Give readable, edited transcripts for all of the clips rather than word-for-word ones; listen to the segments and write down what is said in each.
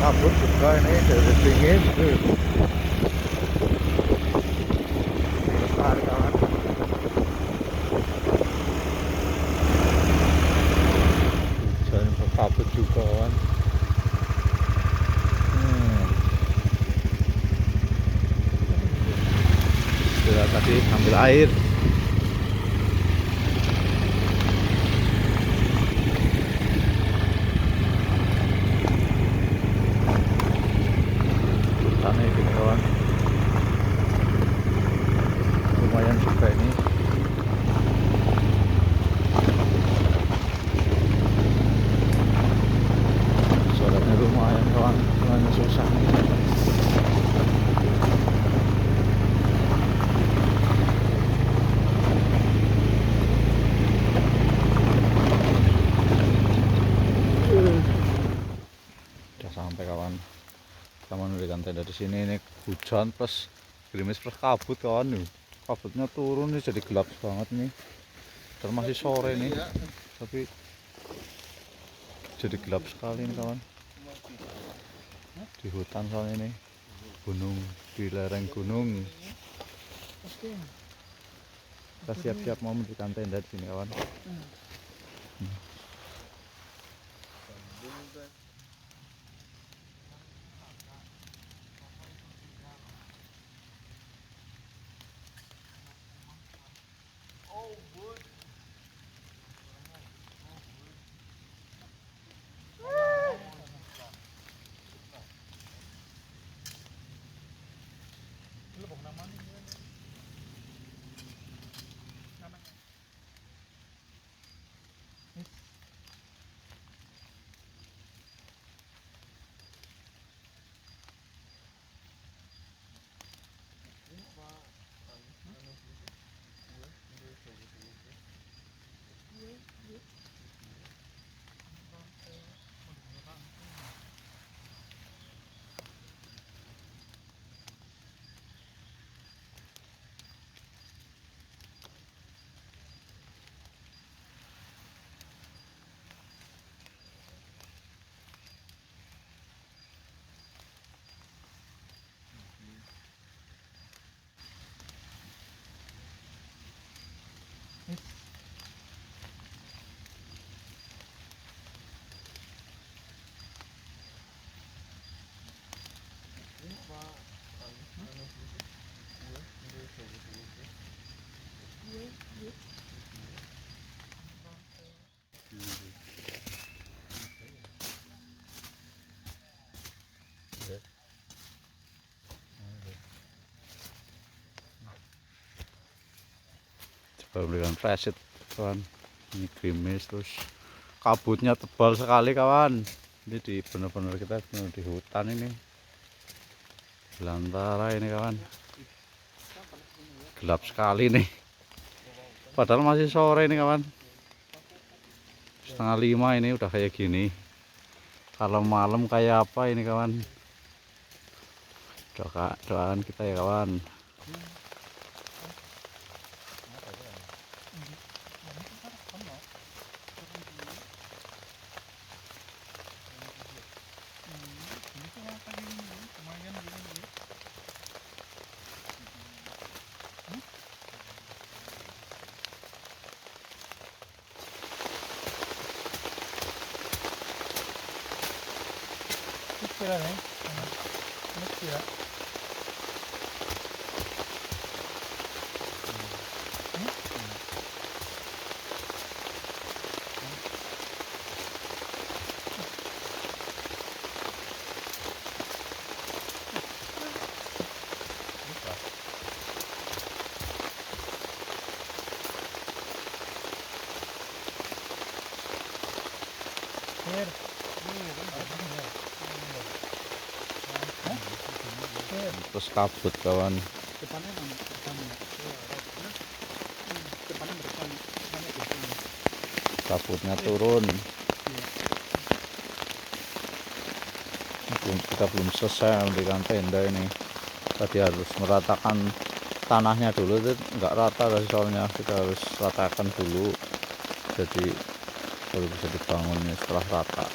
kabut juga ini dari dingin. Besar kawan. Hujan berkabut juga kawan. Sudah tadi ambil air. Hutannya gini kawan. Lumayan juga ini. Suaranya lumayan kawan, lumayan susah nih. Udah sampai kawan. Kita mendirikan tenda di sini. Ini hujan plus gerimis plus kabut kawan nih. Kabutnya turun nih, jadi gelap banget nih. Dan masih sore nih, tapi jadi gelap sekali nih kawan. Di hutan soalnya ini, gunung, di lereng gunung. Kita siap-siap mau mendirikan tenda di sini kawan. Coba belikan preset kawan. Ini gerimis terus kabutnya tebal sekali kawan. Ini di benar-benar kita di hutan ini. Belantara ini kawan. Gelap sekali nih. Padahal masih sore ini kawan. 4:30 ini udah kayak gini. Kalau malam kayak apa ini kawan? Doakan kita ya kawan. Terus kabut kawan. Kabutnya turun. Kita belum selesai mendirikan tenda ini. Tadi harus meratakan tanahnya dulu, itu nggak rata soalnya, kita harus ratakan dulu. Jadi baru bisa dibangunnya setelah rata.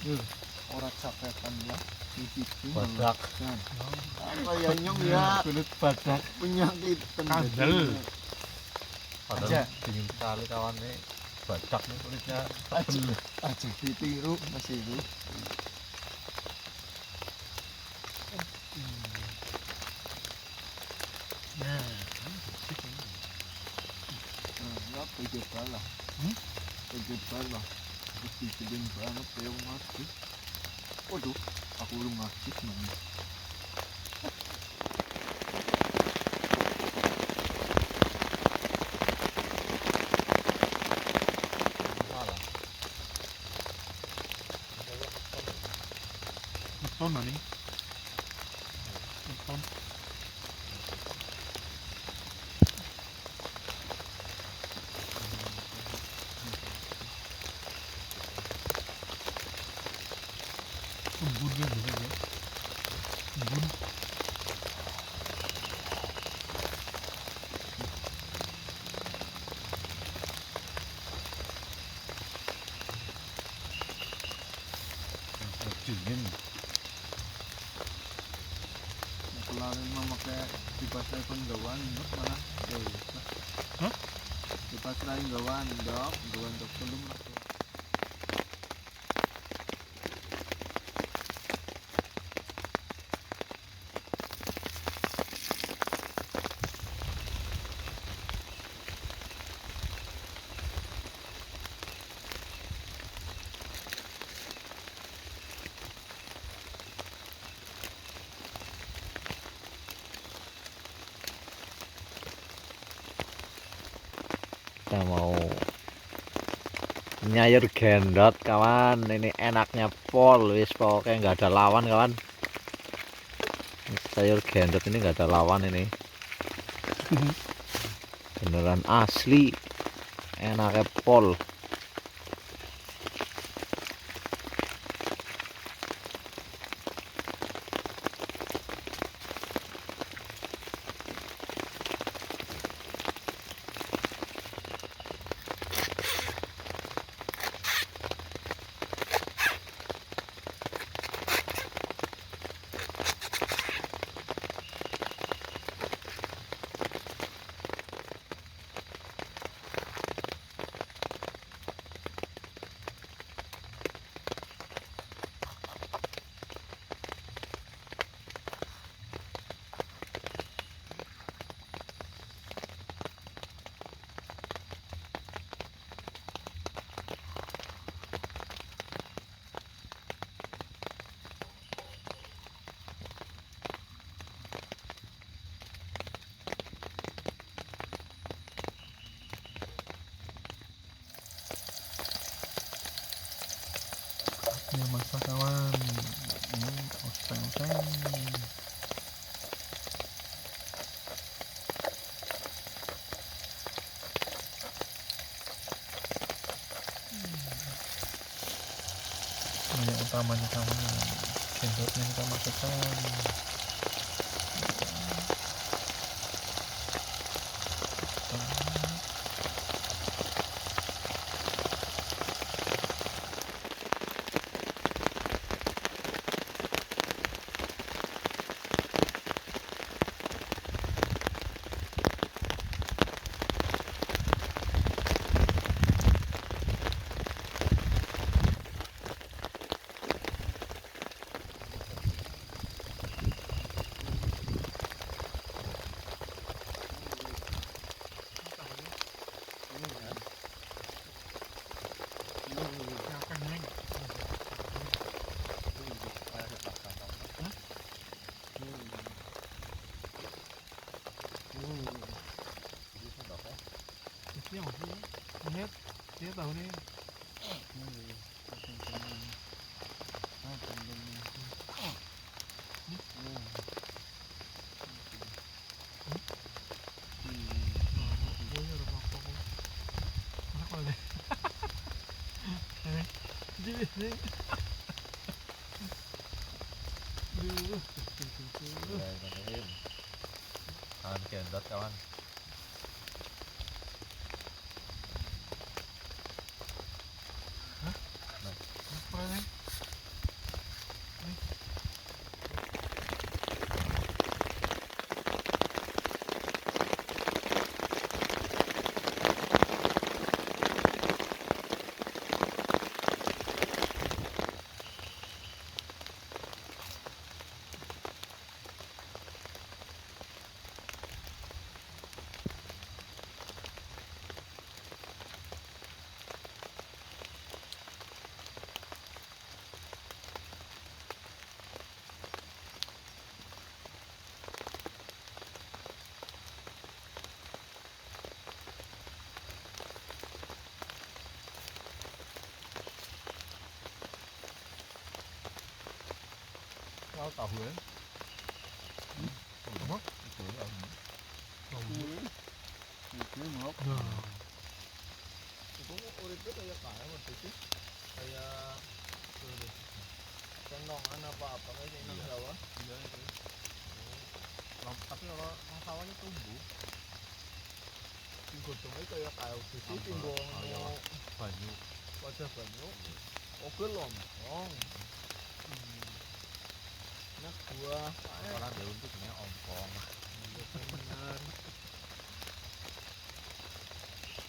Orang caketan ya itu badak apa ya nyong ya kulit badak penyakit kandel padahal dingin sekali kawannya badak nih kulitnya tebel aja ditiru masih itu nah Tebal lah Tebal lah kecil banget ya masih waduh aku belum ngasih namanya beton nih beton embunnya juga ya embun dingin kelarin mama kayak dipasrahin gawan dok malah hah? Dipasrahin gawan dok belum langsung kita mau Nyayur gendot kawan, ini enaknya pol wis pokoknya nggak ada lawan kawan. Sayur gendot ini nggak ada lawan ini, beneran asli enaknya pol. Ya masa kawan, ini oseng-oseng. Ini yang utamanya kawan, gendotnya kita masukkan. Dia tahu nih. Kawan gendot kawan. Kau tahu ya? Apa? Itu ya. Nah, Itu uripnya kayak waktu itu kayak cenongan apa-apa kayak nang Jawa. Iya itu. Tapi kalau sawahnya tumbuh, Godongnya kayak kayu sisi timbong banyu. wajah banyu. Oke lompong. Nak buah Orang daun itu sebenarnya ompong. benar.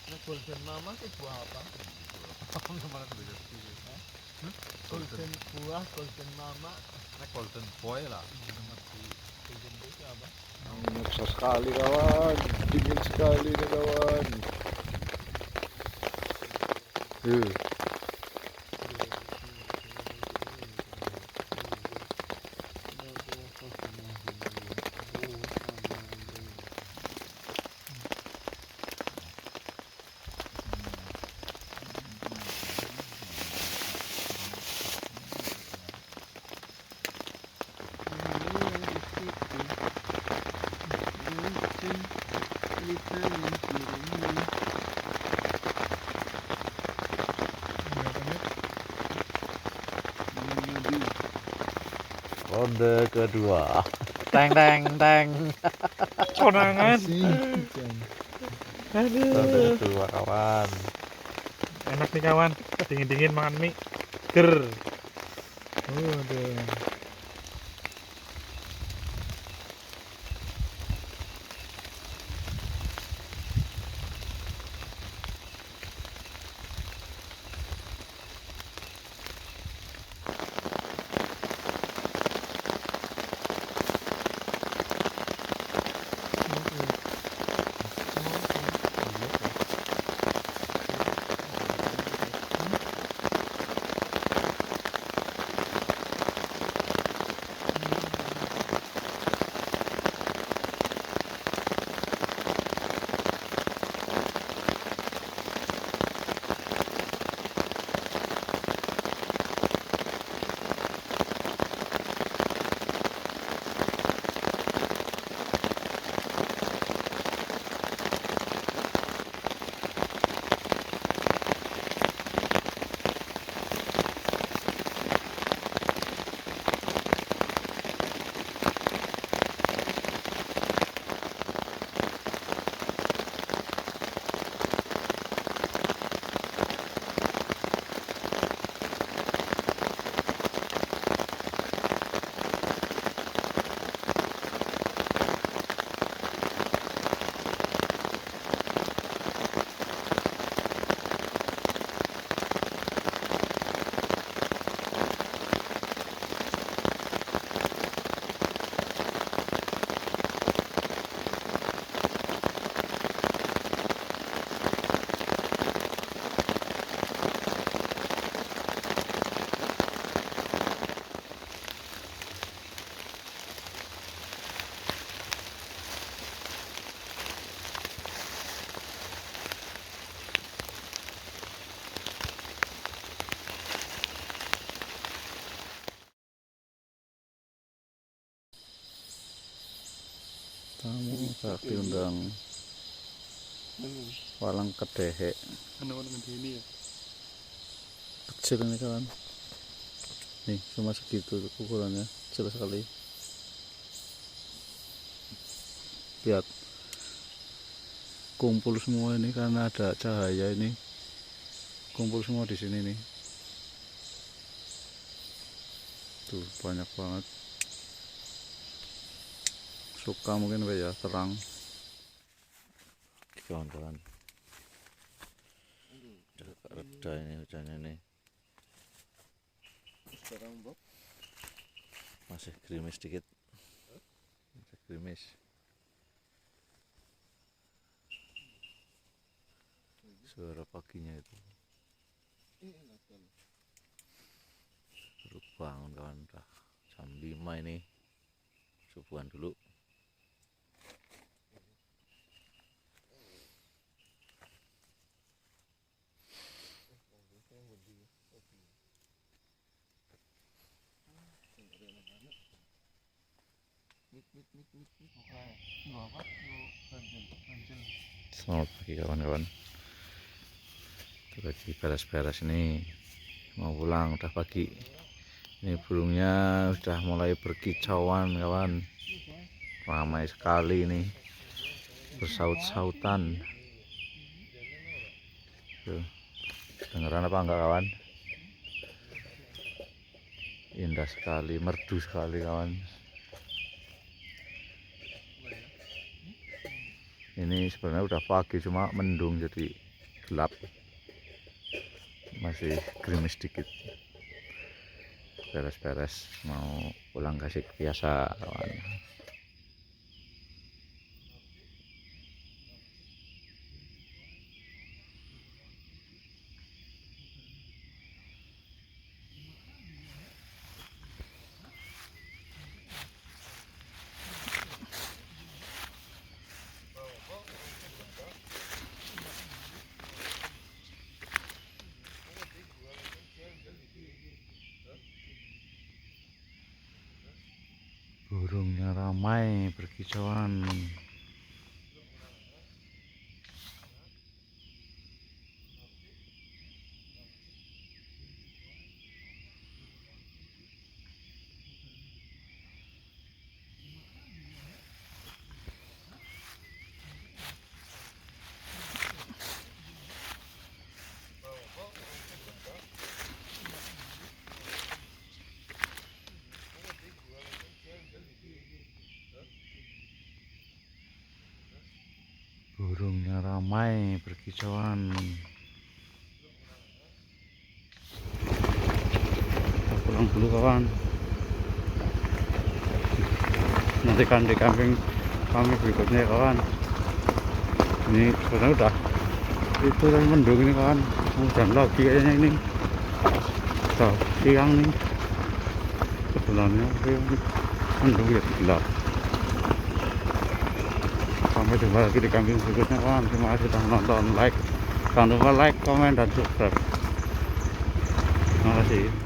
Nak golden mama itu buah apa? Kemarin belajar sih. Golden buah, golden mama. Nek golden boy lah. Golden boy itu apa? memaksa sekali kawan, dingin sekali nih kawan. kita yang diiringi. Menuju Ronde kedua. Teng teng teng. Conangan. Ronde Aduh. kedua kawan. Enak nih kawan. Dingin-dingin makan mie. Ger. Aduh. Tamu tak diundang walang kedehe. Kenapa dengan ini ya? Kecil ini kawan. Nih cuma segitu ukurannya, kecil sekali. Lihat, kumpul semua ini karena ada cahaya ini. Kumpul semua di sini nih. Tuh banyak banget. Suka mungkin ya terang. Kawan-kawan. Agak reda ini hujannya nih. sekarang Bob. Masih gerimis dikit. Masih gerimis. Suara paginya itu. Baru bangun kawan, udah jam 5 ini. Subuhan dulu. Selamat pagi kawan-kawan. Lagi beres-beres ini, mau pulang udah pagi. Ini burungnya udah mulai berkicauan kawan, ramai sekali ini, bersaut-sautan. Tuh, dengeran apa enggak kawan? Indah sekali, merdu sekali kawan. Ini sebenarnya udah pagi, cuma mendung jadi gelap, masih gerimis dikit. Beres-beres mau pulang kasih biasa kawan. Burungnya ramai berkicauan. damai berkicauan. Kita pulang dulu kawan, nantikan di camping kami berikutnya ya kawan. Ini sebenarnya udah itu tapi mendung ini kawan, hujan lagi kayaknya ini, udah siang nih sebenarnya, mendung ya gelap. Sampai jumpa lagi di camping berikutnya kawan. Terima kasih sudah menonton, like, jangan lupa like, komen, dan subscribe. Terima kasih.